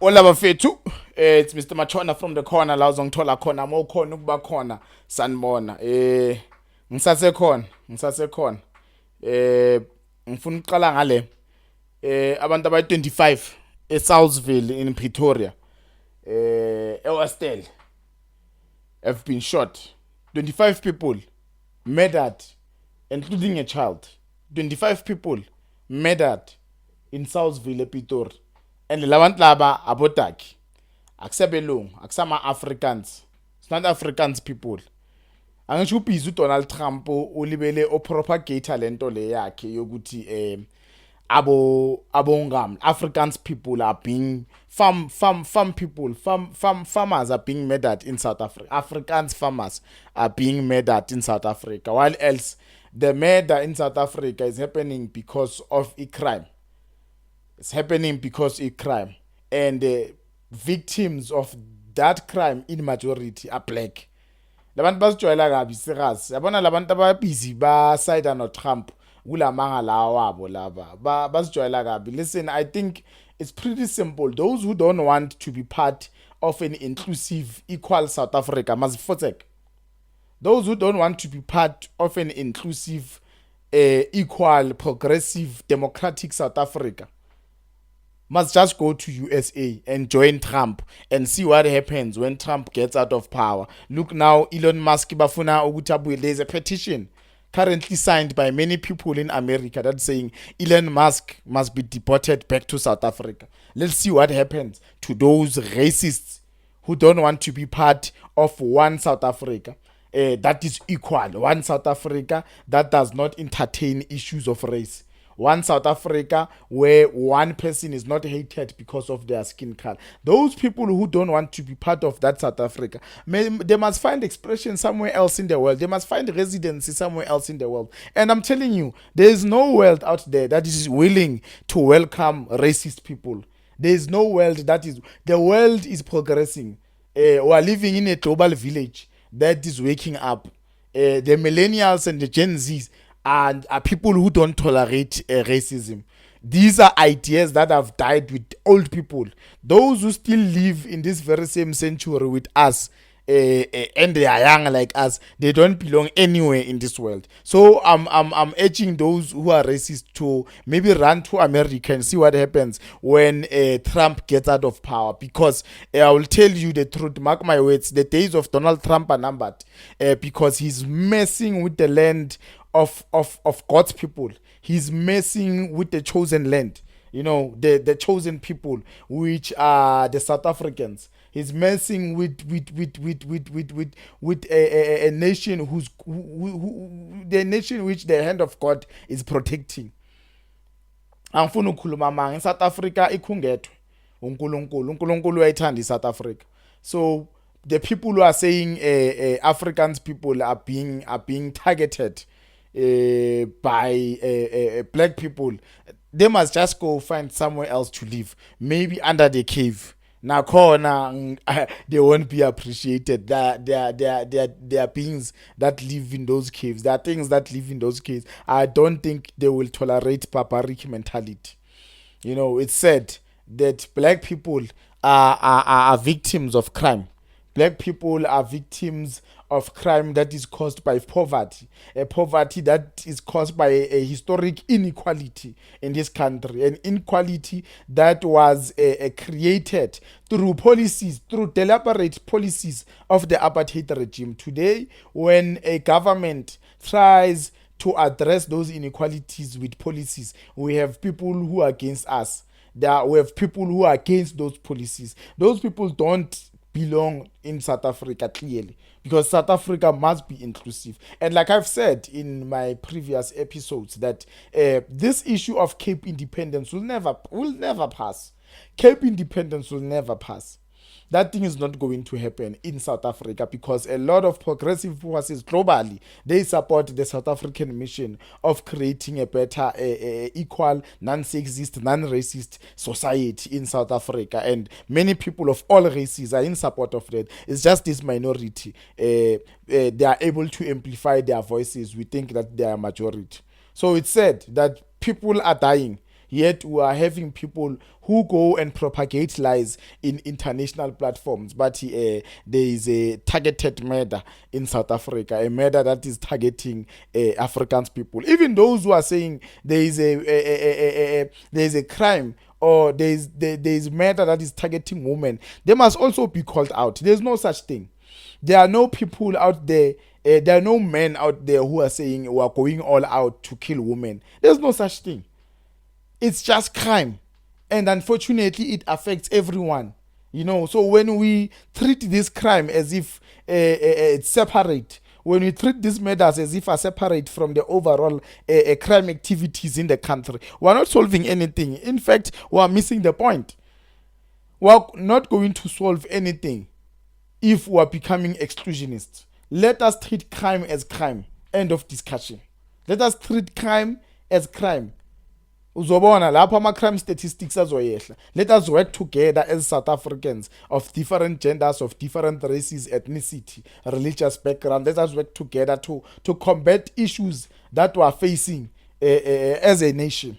Hola bafethu, it's Mr. Machona from the corner la uzongithola khona mawukhona ukuba khona sanibona. Ngisasekhona. Eh ngifuna uqala ngale. Abantu abayi 25 eSaulsville in Pretoria. Ewastel have been shot. 25 people murdered, including a child. 25 people murdered in Saulsville, Pretoria. And labantu laba abodaki. Akusebelungu, akusama Africans. It's not Africans people. Angisho ubhizi uDonald Trump ulibele opropagator lento le yakhe yokuthi abongam Africans people are being farmers are being murdered in South Africa. Africans farmers are being murdered in South Africa. While else the murder in South Africa is happening because of a crime. It's happening because of a crime. And the victims of that crime in majority are black. Labantu basijwayela kabi serious. Yabona labantu ababhizi ba side no Trump kulamanga lawa wabo laba. Basijwayela kabi. Listen, I think it's pretty simple. Those who don't want to be part of an inclusive, equal South Africa must vote. Those who don't want to be part of an inclusive, equal, progressive, democratic South Africa must just go to USA and join Trump and see what happens when Trump gets out of power. Look now, Elon Musk bafuna ukuthi there's a petition currently signed by many people in America that's saying Elon Musk must be deported back to South Africa. Let's see what happens to those racists who don't want to be part of one South Africa. That is equal. One South Africa that does not entertain issues of race. One South Africa where one person is not hated because of their skin color. Those people who don't want to be part of that South Africa, they must find expression somewhere else in the world. They must find residency somewhere else in the world. And I'm telling you, there is no world out there that is willing to welcome racist people. There is no world that is... The world is progressing. We are living in a global village that is waking up. The millennials and the Gen Zs and are people who don't tolerate racism. These are ideas that have died with old people. Those who still live in this very same century with us, and they are young like us, they don't belong anywhere in this world. So I'm urging those who are racist to maybe run to America and see what happens when Trump gets out of power. Because I will tell you the truth, mark my words, the days of Donald Trump are numbered, because he's messing with the land of God's people. He's messing with the chosen land, the chosen people, which are the South Africans. He's messing with a nation the nation which the hand of God is protecting. Angifuna ukukhuluma manga in South Africa ikhungethwe uNkulunkulu uyayithanda South Africa. So the people who are saying Africans people are being targeted by black people, they must just go find somewhere else to live, maybe under the cave. Now, they won't be appreciated. There are beings that live in those caves. There are things that live in those caves. I don't think they will tolerate barbaric mentality. It's said that black people are victims of crime. Black people are victims of crime that is caused by poverty, a poverty that is caused by a historic inequality in this country, an inequality that was created through policies, through deliberate policies of the apartheid regime. Today, when a government tries to address those inequalities with policies, we have people who are against us. We have people who are against those policies. Those people don't belong in South Africa clearly, because South Africa must be inclusive. And like I've said in my previous episodes, that this issue of Cape independence will never pass. Cape independence will never pass. That thing is not going to happen in South Africa, because a lot of progressive forces globally, they support the South African mission of creating a better, equal, non-sexist, non-racist society in South Africa. And many people of all races are in support of that. It's just this minority. They are able to amplify their voices. We think that they are a majority. So it's said that people are dying. Yet we are having people who go and propagate lies in international platforms. But there is a targeted murder in South Africa, a murder that is targeting African people. Even those who are saying there is there is a crime, or there is murder that is targeting women, they must also be called out. There's no such thing. There are no people out there. There are no men out there who are saying we are going all out to kill women. There's no such thing. It's just crime, and unfortunately, it affects everyone. So when we treat this crime as if it's separate, when we treat these murders as if are separate from the overall crime activities in the country, we're not solving anything. In fact, we're missing the point. We're not going to solve anything if we're becoming exclusionists. Let us treat crime as crime. End of discussion. Let us treat crime as crime. Uzobona lapha ama-crime statistics azoyehla. Let us work together as South Africans of different genders, of different races, ethnicity, religious background. Let us work together to combat issues that we are facing as a nation.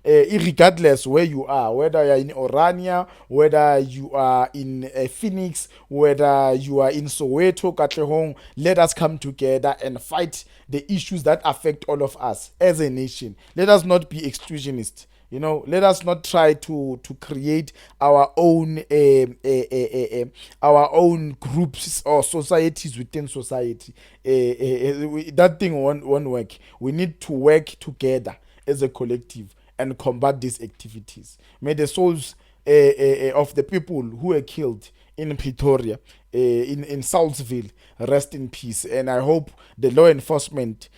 Regardless where you are, whether you are in Orania, whether you are in Phoenix, whether you are in Soweto, Katlehong, let us come together and fight the issues that affect all of us as a nation. Let us not be exclusionist. Let us not try to create our own groups or societies within society. That thing won't work. We need to work together as a collective and combat these activities. May the souls of the people who were killed in Pretoria, in Saulsville, rest in peace. And I hope the law enforcement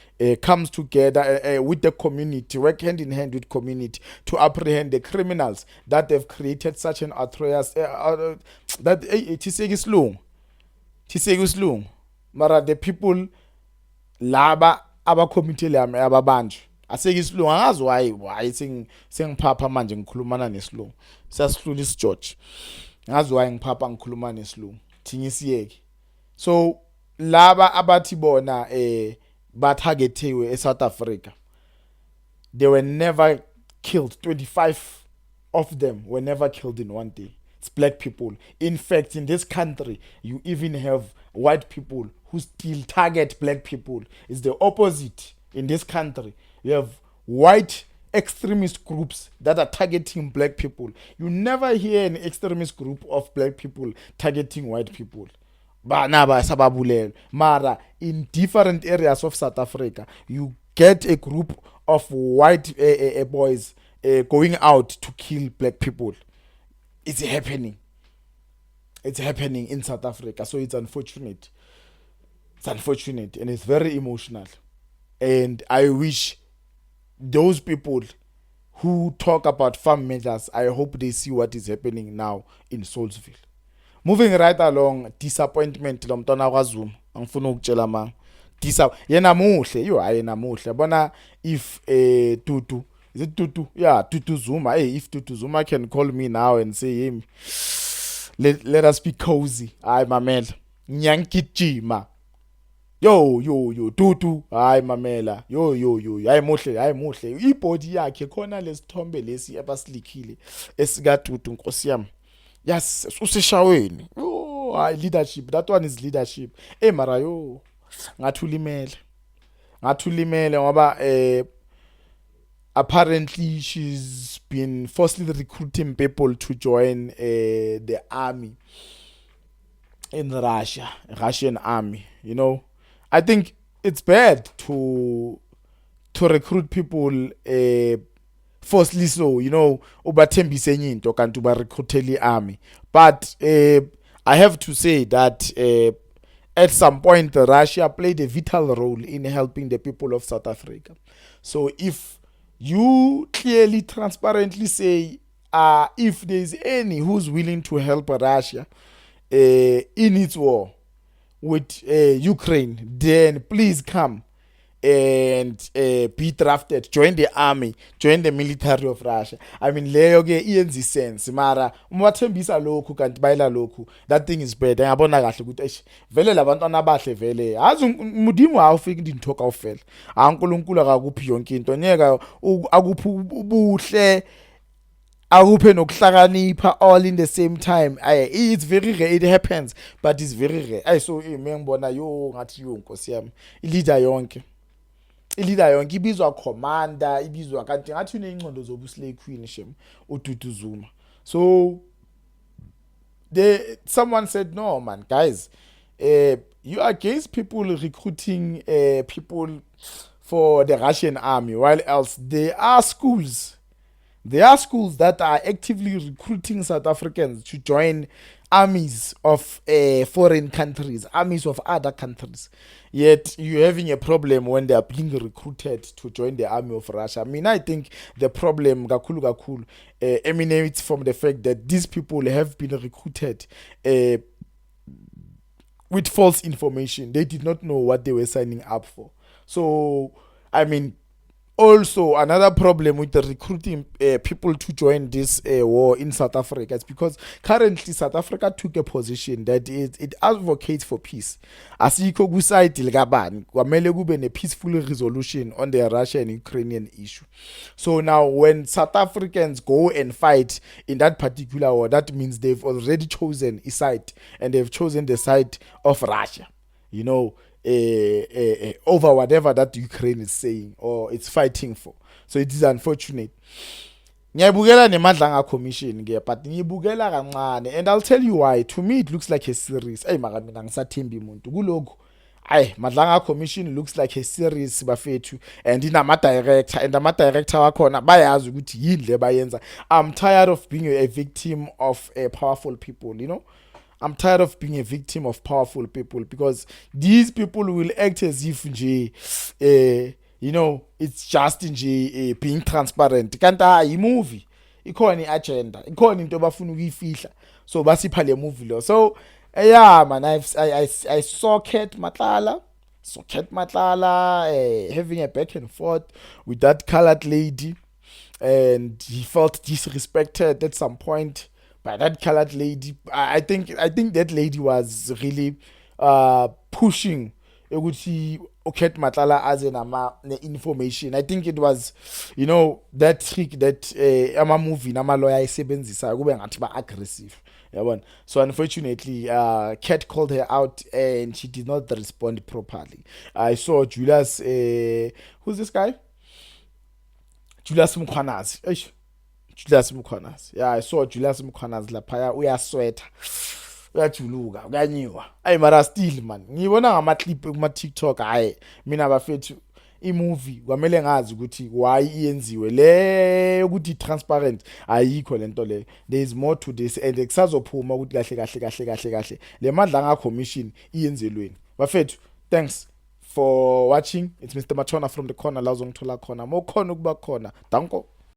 comes together with the community, work hand in hand with community to apprehend the criminals that have created such an atrocious that it is long. Mara the people laba abacommittee lami ababanjwe aseke isilungu angazi why sengiphapha manje ngikhulumana nesilungu sasihlula isigeorge ngazi why ngiphapha ngikhuluma nesilungu thingisiyeke. So laba abathi bona batargetewe eSouth Africa, they were never killed. 25 of them were never killed in one day. It's black people. In fact, in this country, you even have white people who still target black people. It's the opposite in this country. You have white extremist groups that are targeting black people. You never hear an extremist group of black people targeting white people. Mara, in different areas of South Africa, you get a group of white boys going out to kill black people. It's happening. It's happening in South Africa. So it's unfortunate. It's unfortunate and it's very emotional. And I wish those people who talk about farm measures, I hope they see what is happening now in Saulsville. Moving right along, disappointment lo mntwana kwaZuma. Angifuna ukutshela ma. Yena muhle, ayena muhle. Bona if Dudu, is it Dudu? Yeah, Dudu Zuma. Hey, if Dudu Zuma can call me now and say him, let us be cozy. Ay mamela. Nyankijima. Yo Dudu, hayi mamela. Yo hayi muhle. Ibody yakhe khona lesithombe lesi abasilikhile esika Dudu Nkosi yami. Yes, useshaweni. Oh, leadership. That one is leadership. Mara yo ngathulimele ngoba apparently she's been forcibly recruiting people to join the army in Russian army. I think it's bad to recruit people forcefully, so ubathembise enye into kanti ubarecruitele army. But I have to say that at some point Russia played a vital role in helping the people of South Africa. So if you clearly, transparently say if there is any who's willing to help Russia in its war with Ukraine, then please come and be drafted, join the army, join the military of Russia. I mean leyo ke iyenza sense mara umathembisa lokhu kanti bayila lokhu, that thing is bad. Ngiyabona kahle ukuthi eish vele labantwana abahle vele azi umudimo awufiki into kawufela ankulunkulu akakuphi yonke into nyeka akuphi ubuhle akuphe nokuhlakanipha all in the same time. It's very rare, it happens but it's very rare. So mina ngibona yo ngathi yo nkosi yami i-leader yonke ibizwa commander, ibizwa kanti ngathi uneyingcondo zobuslay queen shem uDudu Zuma. So someone said no man guys, you are against people recruiting people for the Russian army, while else there are schools that are actively recruiting South Africans to join armies of foreign countries, armies of other countries. Yet you're having a problem when they are being recruited to join the army of Russia. I mean, I think the problem gakulu emanates from the fact that these people have been recruited with false information. They did not know what they were signing up for. So, I mean, also another problem with the recruiting people to join this war in South Africa is because currently South Africa took a position that it advocates for peace. Asikho kuside likabani kwamele kube ne peaceful resolution on the Russian-Ukrainian issue. So now when South Africans go and fight in that particular war, that means they've already chosen a side, and they've chosen the side of Russia, you know, over whatever that Ukraine is saying or it's fighting for. So it is unfortunate. Ngiyabukela nemadlanga commission ke, but ngiyibukela kancane, and I'll tell you why. To me it looks like a series. Maka mina ngisathembi umuntu kuloko. Madlanga commission looks like a series bafethu, and inama director, and ama director wakhona bayazi ukuthi yini le bayenza. I'm tired of being a victim of powerful people, you know. I'm tired of being a victim of powerful people, because these people will act as if you know, it's just being transparent. Kanti movie ikhona agenda, ikhona into abafuna ukuyifihla, so basipha le movie lo. So yeah man, I saw Ket Matlala having a back and forth with that colored lady, and he felt disrespected at some point by that colored lady. I think that lady was really pushing ukuthi Ket Matlala as the information. I think it was, you know, that trick that ama movie nama lawyer isebenzisa kube ngathi ba aggressive. So unfortunately, Ket called her out and she did not respond properly. I saw Julius, who's this guy? Julius Mkhwanazi. Yeah, I saw Julius Mkhwanazi lapha uyasweta. Uyajuluka, uyanyiwa. Mara still man. Ngibona ngama clip kuma TikTok, mina bafethu movie kwamele ngazi ukuthi why iyenziwe le ukuthi transparent ayikho lento le. There is more to this, and kusazophuma ukuthi kahle le madlanga commission iyenzelweni. Bafethu, thanks for watching. It's Mr. Machona from the corner la uzongithola khona. Mo khona ukuba khona. Danko.